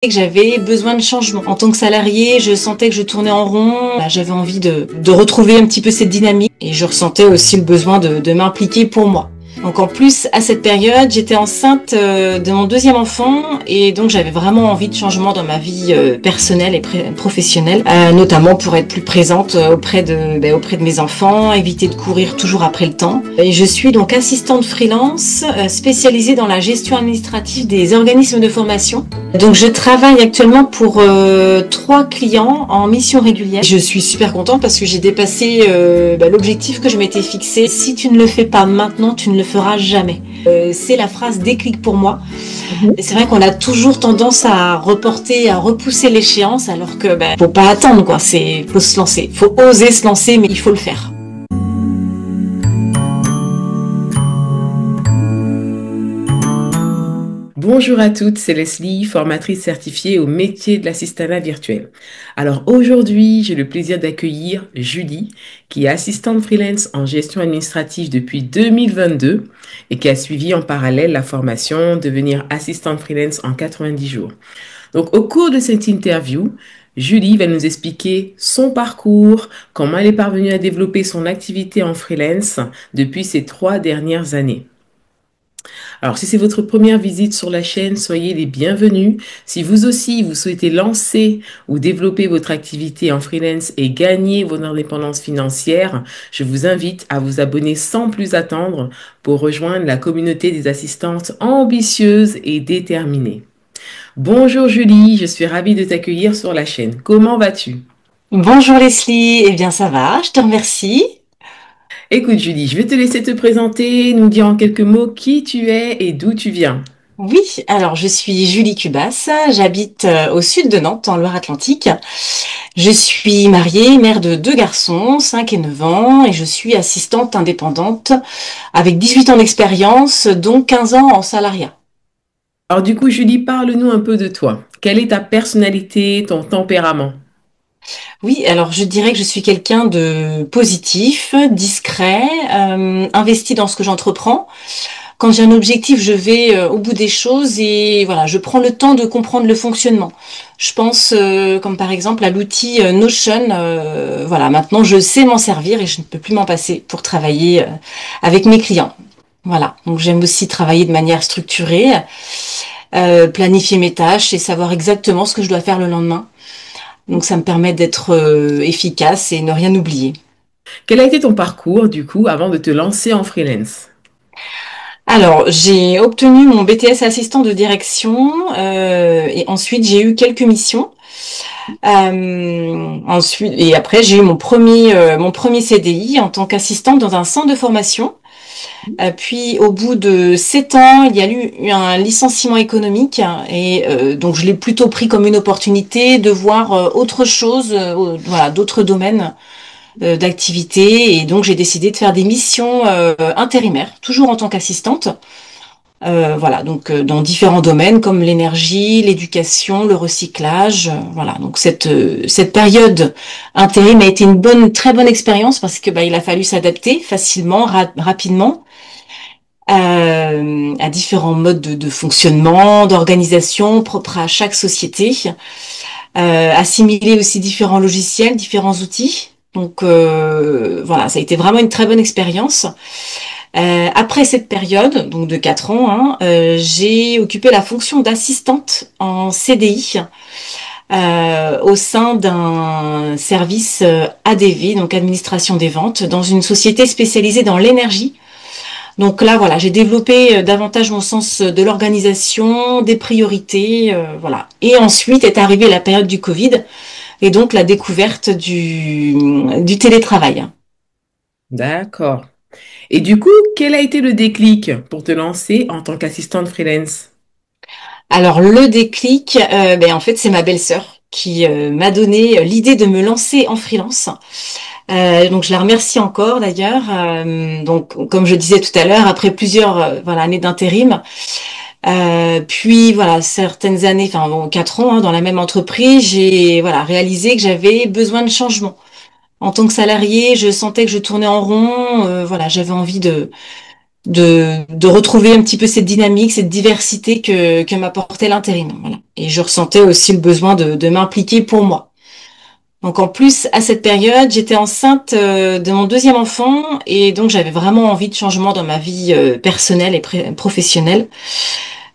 Que j'avais besoin de changement. En tant que salarié, je sentais que je tournais en rond. J'avais envie de retrouver un petit peu cette dynamique et je ressentais aussi le besoin de m'impliquer pour moi. Donc en plus, à cette période, j'étais enceinte de mon deuxième enfant et donc j'avais vraiment envie de changement dans ma vie personnelle et professionnelle, notamment pour être plus présente auprès de mes enfants, éviter de courir toujours après le temps. Et je suis donc assistante freelance spécialisée dans la gestion administrative des organismes de formation. Donc je travaille actuellement pour 3 clients en mission régulière. Je suis super contente parce que j'ai dépassé l'objectif que je m'étais fixé. Si tu ne le fais pas maintenant, tu ne le feras jamais. C'est la phrase déclic pour moi. Et c'est vrai qu'on a toujours tendance à reporter, à repousser l'échéance alors que faut pas attendre quoi. Faut se lancer, faut oser se lancer, mais il faut le faire. Bonjour à toutes, c'est Leslie, formatrice certifiée au métier de l'assistanat virtuel. Alors aujourd'hui, j'ai le plaisir d'accueillir Julie, qui est assistante freelance en gestion administrative depuis 2022 et qui a suivi en parallèle la formation devenir assistante freelance en 90 jours. Donc au cours de cette interview, Julie va nous expliquer son parcours, comment elle est parvenue à développer son activité en freelance depuis ces 3 dernières années. Alors, si c'est votre première visite sur la chaîne, soyez les bienvenus. Si vous aussi, vous souhaitez lancer ou développer votre activité en freelance et gagner votre indépendance financière, je vous invite à vous abonner sans plus attendre pour rejoindre la communauté des assistantes ambitieuses et déterminées. Bonjour Julie, je suis ravie de t'accueillir sur la chaîne. Comment vas-tu? Bonjour Leslie, eh bien ça va, je te remercie. Écoute Julie, je vais te laisser te présenter, nous dire en quelques mots qui tu es et d'où tu viens. Oui, alors je suis Julie Cubas, j'habite au sud de Nantes, en Loire-Atlantique. Je suis mariée, mère de 2 garçons, 5 et 9 ans, et je suis assistante indépendante avec 18 ans d'expérience, dont 15 ans en salariat. Alors du coup, Julie, parle-nous un peu de toi. Quelle est ta personnalité, ton tempérament? Oui, alors je dirais que je suis quelqu'un de positif, discret, investi dans ce que j'entreprends. Quand j'ai un objectif, je vais au bout des choses et voilà, je prends le temps de comprendre le fonctionnement. Je pense, comme par exemple à l'outil Notion. Voilà, maintenant je sais m'en servir et je ne peux plus m'en passer pour travailler avec mes clients. Voilà, donc j'aime aussi travailler de manière structurée, planifier mes tâches et savoir exactement ce que je dois faire le lendemain. Donc ça me permet d'être efficace et ne rien oublier. Quel a été ton parcours, du coup, avant de te lancer en freelance? Alors, j'ai obtenu mon BTS assistant de direction et ensuite j'ai eu quelques missions. Ensuite et après j'ai eu mon premier CDI en tant qu'assistante dans un centre de formation. Puis au bout de 7 ans, il y a eu un licenciement économique et donc je l'ai plutôt pris comme une opportunité de voir autre chose, voilà, d'autres domaines d'activité et donc j'ai décidé de faire des missions intérimaires, toujours en tant qu'assistante. Voilà, donc dans différents domaines comme l'énergie, l'éducation, le recyclage, voilà. Donc cette période intérim a été très bonne expérience parce que il a fallu s'adapter facilement, rapidement à différents modes de fonctionnement, d'organisation propres à chaque société, assimiler aussi différents logiciels, différents outils. Donc voilà, ça a été vraiment une très bonne expérience. Après cette période, donc de 4 ans, hein, j'ai occupé la fonction d'assistante en CDI au sein d'un service ADV, donc administration des ventes, dans une société spécialisée dans l'énergie. Donc là, voilà, j'ai développé davantage mon sens de l'organisation, des priorités, voilà. Et ensuite est arrivée la période du Covid et donc la découverte du télétravail. D'accord. Et du coup, quel a été le déclic pour te lancer en tant qu'assistante freelance? Alors le déclic, en fait, c'est ma belle-sœur qui m'a donné l'idée de me lancer en freelance. Donc je la remercie encore d'ailleurs. Donc comme je disais tout à l'heure, après plusieurs voilà années d'intérim, puis voilà certaines années, enfin bon 4 ans hein, dans la même entreprise, j'ai voilà réalisé que j'avais besoin de changement. En tant que salarié, je sentais que je tournais en rond. Voilà, j'avais envie de retrouver un petit peu cette dynamique, cette diversité que m'apportait l'intérim. Voilà. Et je ressentais aussi le besoin de m'impliquer pour moi. Donc en plus, à cette période, j'étais enceinte de mon deuxième enfant et donc j'avais vraiment envie de changement dans ma vie personnelle et professionnelle,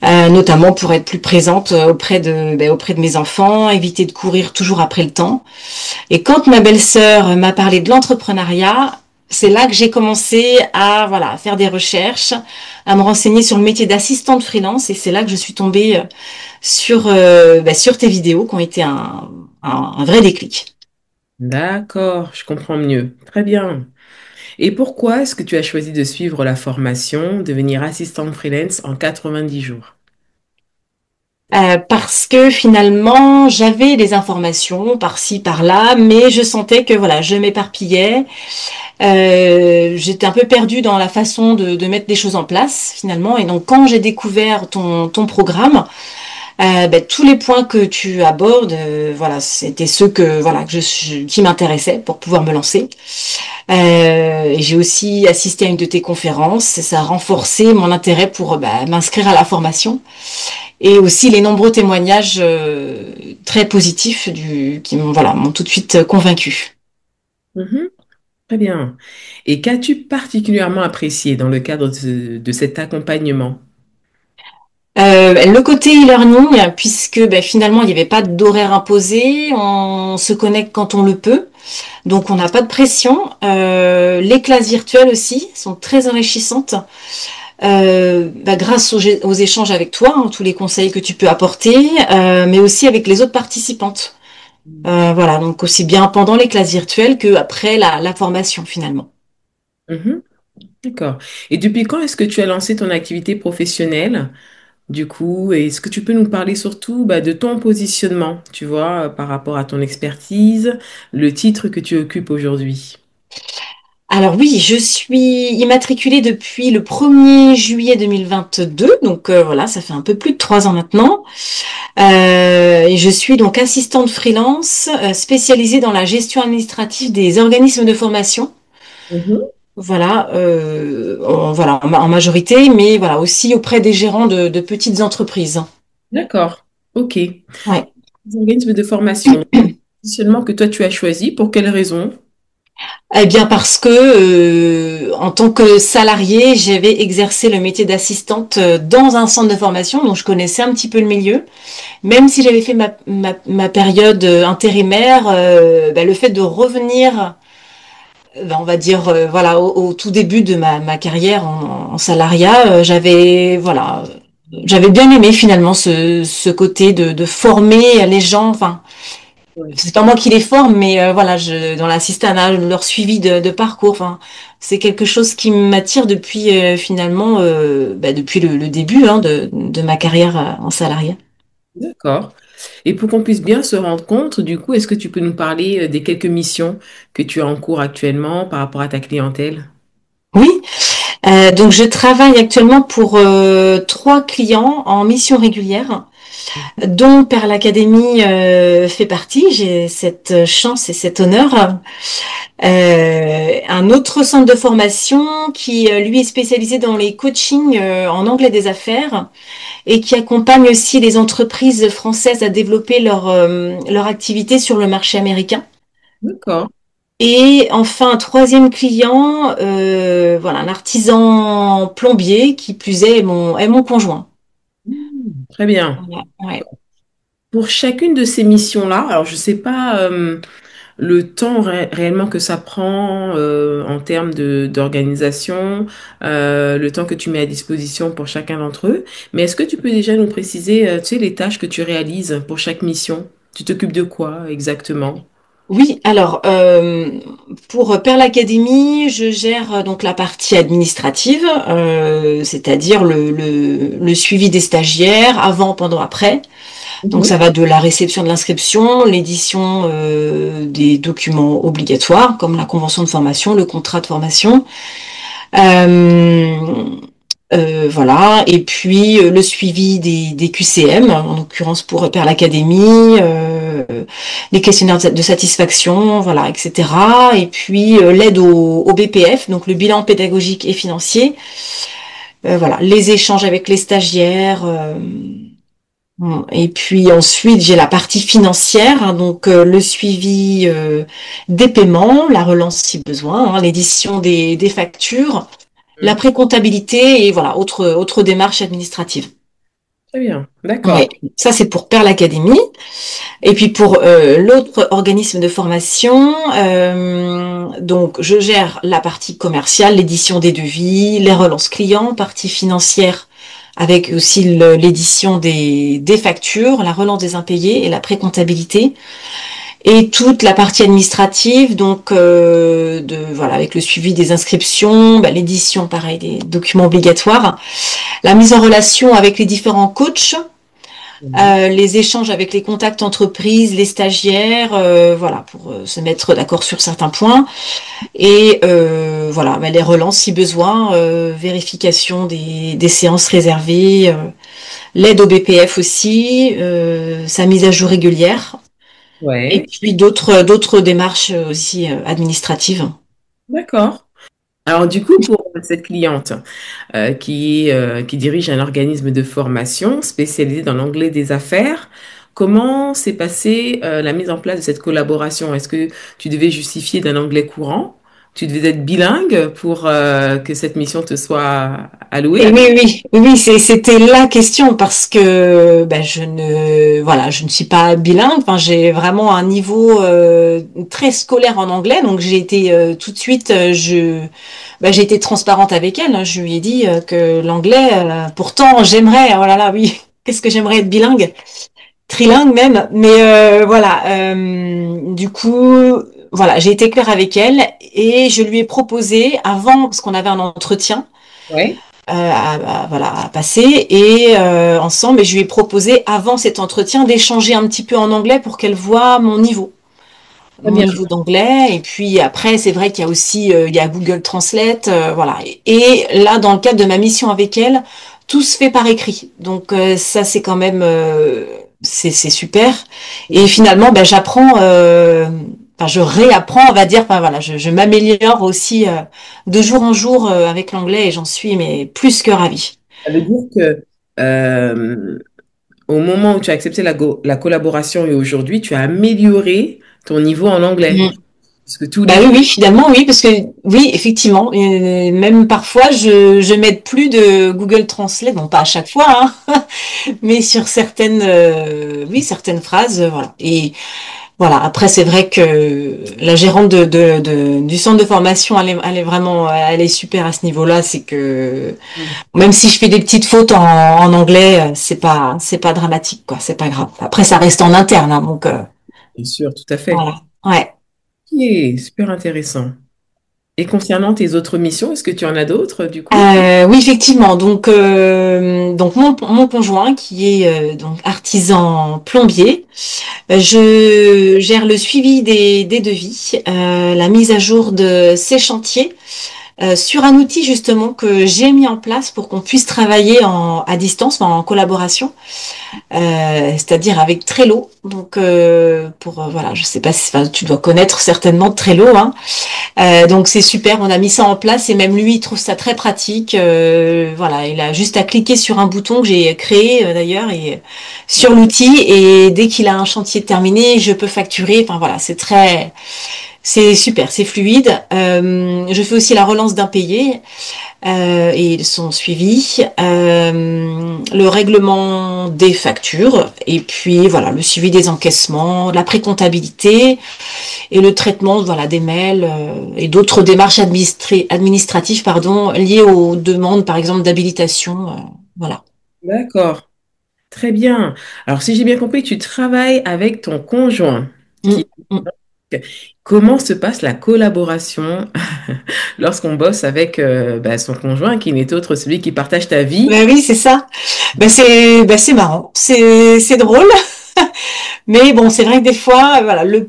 notamment pour être plus présente auprès de mes enfants, éviter de courir toujours après le temps. Et quand ma belle-sœur m'a parlé de l'entrepreneuriat, c'est là que j'ai commencé à voilà à faire des recherches, à me renseigner sur le métier d'assistante freelance et c'est là que je suis tombée sur tes vidéos qui ont été un vrai déclic. D'accord, je comprends mieux. Très bien. Et pourquoi est-ce que tu as choisi de suivre la formation, devenir assistante freelance en 90 jours? Parce que finalement, j'avais des informations par-ci, par-là, mais je sentais que voilà, je m'éparpillais. J'étais un peu perdue dans la façon de mettre des choses en place finalement. Et donc, quand j'ai découvert ton programme, tous les points que tu abordes, voilà, c'était ceux qui m'intéressaient pour pouvoir me lancer. Et j'ai aussi assisté à une de tes conférences et ça a renforcé mon intérêt pour m'inscrire à la formation et aussi les nombreux témoignages très positifs qui m'ont tout de suite convaincu. Mhm, très bien. Et qu'as-tu particulièrement apprécié dans le cadre de cet accompagnement? Le côté e-learning, puisque finalement il n'y avait pas d'horaire imposé, on se connecte quand on le peut, donc on n'a pas de pression. Les classes virtuelles aussi sont très enrichissantes. Grâce aux échanges avec toi, hein, tous les conseils que tu peux apporter, mais aussi avec les autres participantes. Voilà, donc aussi bien pendant les classes virtuelles que après la formation finalement. Mhm, d'accord. Et depuis quand est-ce que tu as lancé ton activité professionnelle? Du coup, est-ce que tu peux nous parler surtout de ton positionnement, tu vois, par rapport à ton expertise, le titre que tu occupes aujourd'hui? Alors oui, je suis immatriculée depuis le 1er juillet 2022, donc voilà, ça fait un peu plus de 3 ans maintenant. Et je suis donc assistante freelance spécialisée dans la gestion administrative des organismes de formation. Mhm. Voilà, en majorité, mais voilà aussi auprès des gérants de petites entreprises. D'accord, ok. Ouais. Les organismes de formation, seulement que toi tu as choisi, pour quelles raisons? Eh bien parce que en tant que salariée, j'avais exercé le métier d'assistante dans un centre de formation, donc je connaissais un petit peu le milieu. Même si j'avais fait ma période intérimaire, le fait de revenir, on va dire, voilà, au tout début de ma carrière en salariat, j'avais bien aimé finalement ce côté de former les gens. Enfin, Oui. c'est pas moi qui les forme, mais voilà, dans l'assistanat, leur suivi de parcours, enfin, c'est quelque chose qui m'attire depuis finalement, depuis le début hein, de ma carrière en salariat. D'accord. Et pour qu'on puisse bien se rendre compte, du coup, est-ce que tu peux nous parler des quelques missions que tu as en cours actuellement par rapport à ta clientèle? Oui, donc je travaille actuellement pour 3 clients en mission régulière, dont Perle Academy fait partie. J'ai cette chance et cet honneur. Un autre centre de formation qui, lui, est spécialisé dans les coachings en anglais des affaires et qui accompagne aussi les entreprises françaises à développer leur activité sur le marché américain. D'accord. Et enfin, un troisième client, voilà, un artisan plombier qui plus est mon conjoint. Très bien. Voilà, ouais. Pour chacune de ces missions-là, alors je ne sais pas le temps réellement que ça prend en termes d'organisation, le temps que tu mets à disposition pour chacun d'entre eux, mais est-ce que tu peux déjà nous préciser, tu sais, les tâches que tu réalises pour chaque mission? Tu t'occupes de quoi exactement? Oui, alors pour Perle Academy, je gère donc la partie administrative, c'est-à-dire le suivi des stagiaires avant, pendant, après. Donc Mhm. ça va de la réception de l'inscription, l'édition des documents obligatoires comme la convention de formation, le contrat de formation. Euh, voilà, et puis le suivi des QCM, en l'occurrence pour Perle Academy, les questionnaires de satisfaction, voilà, etc. Et puis l'aide au BPF, donc le bilan pédagogique et financier, Voilà, les échanges avec les stagiaires. Et puis ensuite, j'ai la partie financière, hein, donc le suivi des paiements, la relance si besoin, hein, l'édition des factures, la Mhm. pré-comptabilité et voilà, autre démarche administrative. Très bien, Ouais, d'accord. ça c'est pour Perle Academy. Et puis pour l'autre organisme de formation, donc je gère la partie commerciale, l'édition des devis, les relances clients, partie financière avec aussi l'édition des factures, la relance des impayés et la pré-comptabilité. Et toute la partie administrative, donc voilà, avec le suivi des inscriptions, bah, l'édition pareil des documents obligatoires, la mise en relation avec les différents coachs, Mhm. les échanges avec les contacts entreprises, les stagiaires, voilà, pour se mettre d'accord sur certains points. Et voilà, bah, les relances si besoin, vérification des séances réservées, l'aide au BPF aussi, sa mise à jour régulière. Et Ouais, puis d'autres démarches aussi administratives. d'accord. Alors du coup, pour cette cliente qui dirige un organisme de formation spécialisé dans l'anglais des affaires, comment s'est passée la mise en place de cette collaboration? Est-ce que tu devais justifier d'un anglais courant? Tu devais être bilingue pour que cette mission te soit Et allouée? oui, c'était la question parce que ben, je ne suis pas bilingue. Enfin, j'ai vraiment un niveau très scolaire en anglais, donc j'ai été tout de suite, j'ai été transparente avec elle, hein. Je lui ai dit que l'anglais, pourtant, j'aimerais, oh là là, oui, qu'est-ce que j'aimerais être bilingue, trilingue même. Mais voilà, du coup, voilà, j'ai été claire avec elle et je lui ai proposé avant, parce qu'on avait un entretien Oui. voilà, à passer. Et ensemble, et je lui ai proposé avant cet entretien d'échanger un petit peu en anglais pour qu'elle voit Très mon bien. niveau d'anglais. Et puis après, c'est vrai qu'il y a aussi il y a Google Translate, voilà. Et là, dans le cadre de ma mission avec elle, tout se fait par écrit. Donc ça, c'est quand même c'est super. Et finalement, ben, enfin, je réapprends, on va dire, enfin, voilà, je m'améliore aussi de jour en jour avec l'anglais et j'en suis mais plus que ravie. Ça veut dire que euh, au moment où tu as accepté la collaboration et aujourd'hui, tu as amélioré ton niveau en anglais. Mm. Parce que tous Bah les oui, jours, oui, finalement, oui, parce que oui, effectivement, même parfois, je m'aide plus de Google Translate, bon, pas à chaque fois, hein, mais sur certaines, oui, certaines phrases, voilà. Et voilà, après, c'est vrai que la gérante du centre de formation, elle est vraiment, elle est super à ce niveau-là, c'est que même si je fais des petites fautes en anglais, c'est pas dramatique, quoi, c'est pas grave. Après, ça reste en interne, hein, donc, bien sûr, tout à fait. voilà, ouais. Ok, super intéressant. Et concernant tes autres missions, est-ce que tu en as d'autres du coup? Oui, effectivement. Donc mon conjoint qui est donc artisan plombier, je gère le suivi des devis, la mise à jour de ces chantiers sur un outil justement que j'ai mis en place pour qu'on puisse travailler à distance, en collaboration, c'est-à-dire avec Trello. Donc pour voilà, je sais pas si enfin, tu dois connaître certainement Trello, hein. Donc c'est super, on a mis ça en place et même lui il trouve ça très pratique. Voilà, il a juste à cliquer sur un bouton que j'ai créé d'ailleurs et sur l'outil et dès qu'il a un chantier terminé, je peux facturer. Enfin voilà, c'est super, c'est fluide. Je fais aussi la relance d'impayés et son suivi, le règlement des factures et puis voilà le suivi des encaissements, la précomptabilité et le traitement voilà des mails et d'autres démarches administratives pardon liées aux demandes par exemple d'habilitation voilà. D'accord, très bien. Alors si j'ai bien compris, tu travailles avec ton conjoint. Mm, Qui... mm. Comment se passe la collaboration lorsqu'on bosse avec son conjoint qui n'est autre celui qui partage ta vie? Ben oui c'est ça. C'est marrant, c'est drôle. Mais bon, c'est vrai que des fois, voilà, le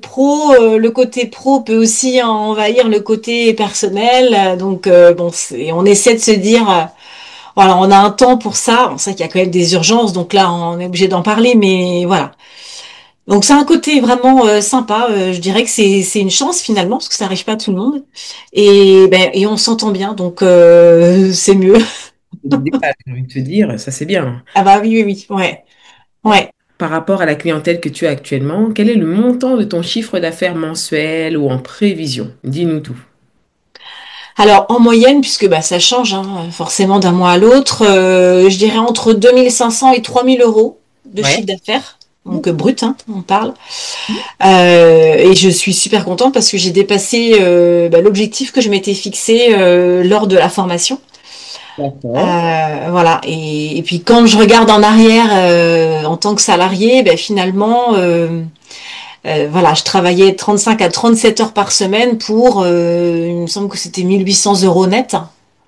côté pro peut aussi envahir le côté personnel. Donc bon, on essaie de se dire, voilà, on a un temps pour ça. On sait qu'il y a quand même des urgences, donc là, on est obligé d'en parler. Mais voilà. Donc c'est un côté vraiment sympa. Je dirais que c'est une chance finalement parce que ça arrive pas à tout le monde. Et ben et on s'entend bien, donc c'est mieux. L'idéal, j'ai envie de te dire, ça c'est bien. Ah bah oui, oui, oui, ouais, ouais. Par rapport à la clientèle que tu as actuellement, quel est le montant de ton chiffre d'affaires mensuel ou en prévision? Dis-nous tout. Alors en moyenne, puisque bah, ça change hein, forcément d'un mois à l'autre, je dirais entre 2500 et 3000 € de Ouais. chiffre d'affaires, donc Mhm. brut, hein, on parle. Et je suis super contente parce que j'ai dépassé bah, l'objectif que je m'étais fixé lors de la formation. D'accord. Voilà. Et puis quand je regarde en arrière en tant que salarié, ben, finalement, voilà, je travaillais 35 à 37 heures par semaine pour, il me semble que c'était 1800 € net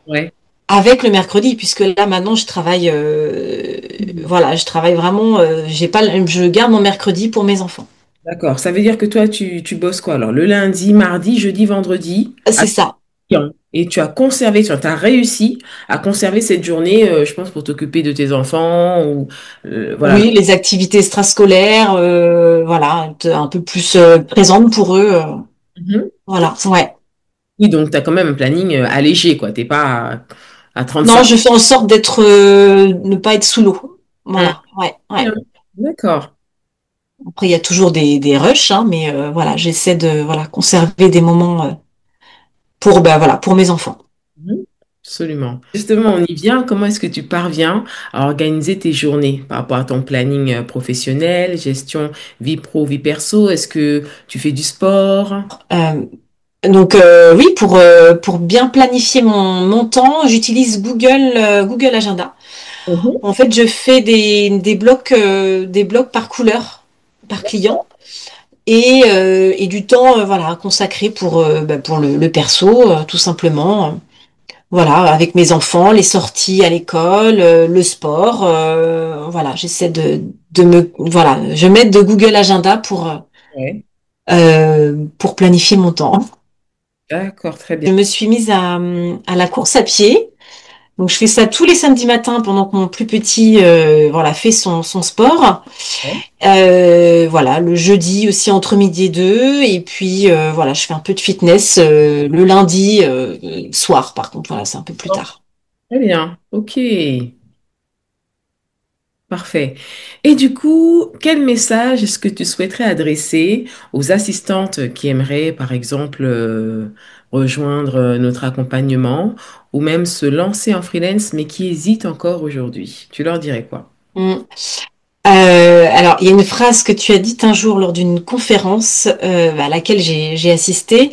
Ouais. avec le mercredi, puisque là maintenant je travaille, Mhm. voilà, je travaille vraiment, j'ai pas, je garde mon mercredi pour mes enfants. D'accord. Ça veut dire que toi, tu bosses quoi alors? Le lundi, mardi, jeudi, vendredi à C'est ça. client. Et tu as conservé, tu as réussi à conserver cette journée, je pense, pour t'occuper de tes enfants ou voilà. Oui, les activités extrascolaires, voilà, être un peu plus présente pour eux. Mhm. Voilà, ouais. Oui, donc tu as quand même un planning allégé, quoi. T'es pas à Non, 35. je fais en sorte d'être, ne pas être sous l'eau. Hum. Voilà, ouais, Bien. ouais. D'accord. Après, il y a toujours des rushs, hein, mais voilà, j'essaie de voilà conserver des moments pour bah, voilà pour mes enfants. Mhm. Absolument. Justement, on y vient. Comment est-ce que tu parviens à organiser tes journées par rapport à ton planning professionnel, gestion vie pro, vie perso? Est-ce que tu fais du sport? Euh, donc oui, pour bien planifier mon temps, j'utilise Google Agenda. Mhm. En fait, je fais des blocs par couleur, par client. Et du temps voilà consacré bah, pour le perso tout simplement voilà avec mes enfants les sorties à l'école le sport voilà j'essaie de me voilà je m'aide de Google Agenda Ouais. pour planifier mon temps. D'accord, très bien. Je me suis mise à la course à pied. Donc je fais ça tous les samedis matins pendant que mon plus petit voilà fait son sport. Ouais. Voilà, le jeudi aussi entre midi et deux. Et puis voilà, je fais un peu de fitness le lundi soir. Par contre, voilà, c'est un peu plus Oh, tard. très bien. OK. Parfait. Et du coup, quel message est-ce que tu souhaiterais adresser aux assistantes qui aimeraient, par exemple, rejoindre notre accompagnement ou même se lancer en freelance, mais qui hésitent encore aujourd'hui? Tu leur dirais quoi? Mm. Alors, il y a une phrase que tu as dite un jour lors d'une conférence à laquelle j'ai assisté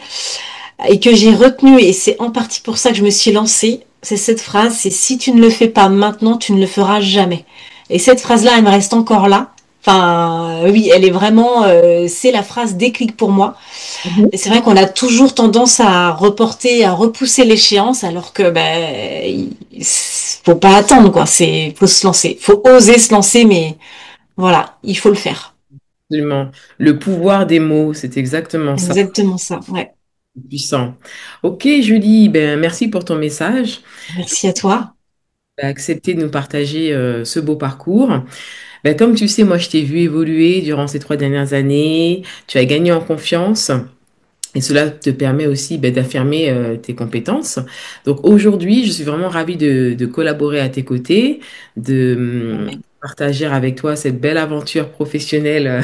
et que j'ai retenue, et c'est en partie pour ça que je me suis lancée. C'est cette phrase, c'est si tu ne le fais pas maintenant, tu ne le feras jamais. Et cette phrase-là, elle me reste encore là. Enfin, oui, elle est vraiment, c'est la phrase déclic pour moi. Mhm. Et c'est vrai qu'on a toujours tendance à reporter, à repousser l'échéance, alors que ben, faut pas attendre quoi. Faut se lancer, faut oser se lancer, mais voilà, il faut le faire. Absolument. Le pouvoir des mots, c'est exactement ça, Exactement ça. Ouais. puissant. Ok, Julie, ben, merci pour ton message. Merci à toi. Accepter de nous partager ce beau parcours. Ben, comme tu sais, moi, je t'ai vu évoluer durant ces 3 dernières années. Tu as gagné en confiance. Et cela te permet aussi ben, d'affirmer tes compétences. Donc aujourd'hui, je suis vraiment ravie de collaborer à tes côtés, de partager avec toi cette belle aventure professionnelle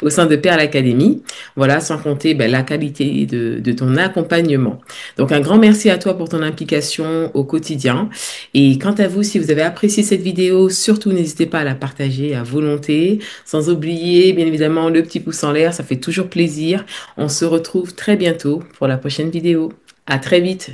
au sein de Perle Academy. Voilà, sans compter ben, la qualité de ton accompagnement. Donc un grand merci à toi pour ton implication au quotidien. Et quant à vous, si vous avez apprécié cette vidéo, surtout n'hésitez pas à la partager à volonté, sans oublier bien évidemment le petit pouce en l'air, ça fait toujours plaisir. On se retrouve très bientôt pour la prochaine vidéo. À très vite.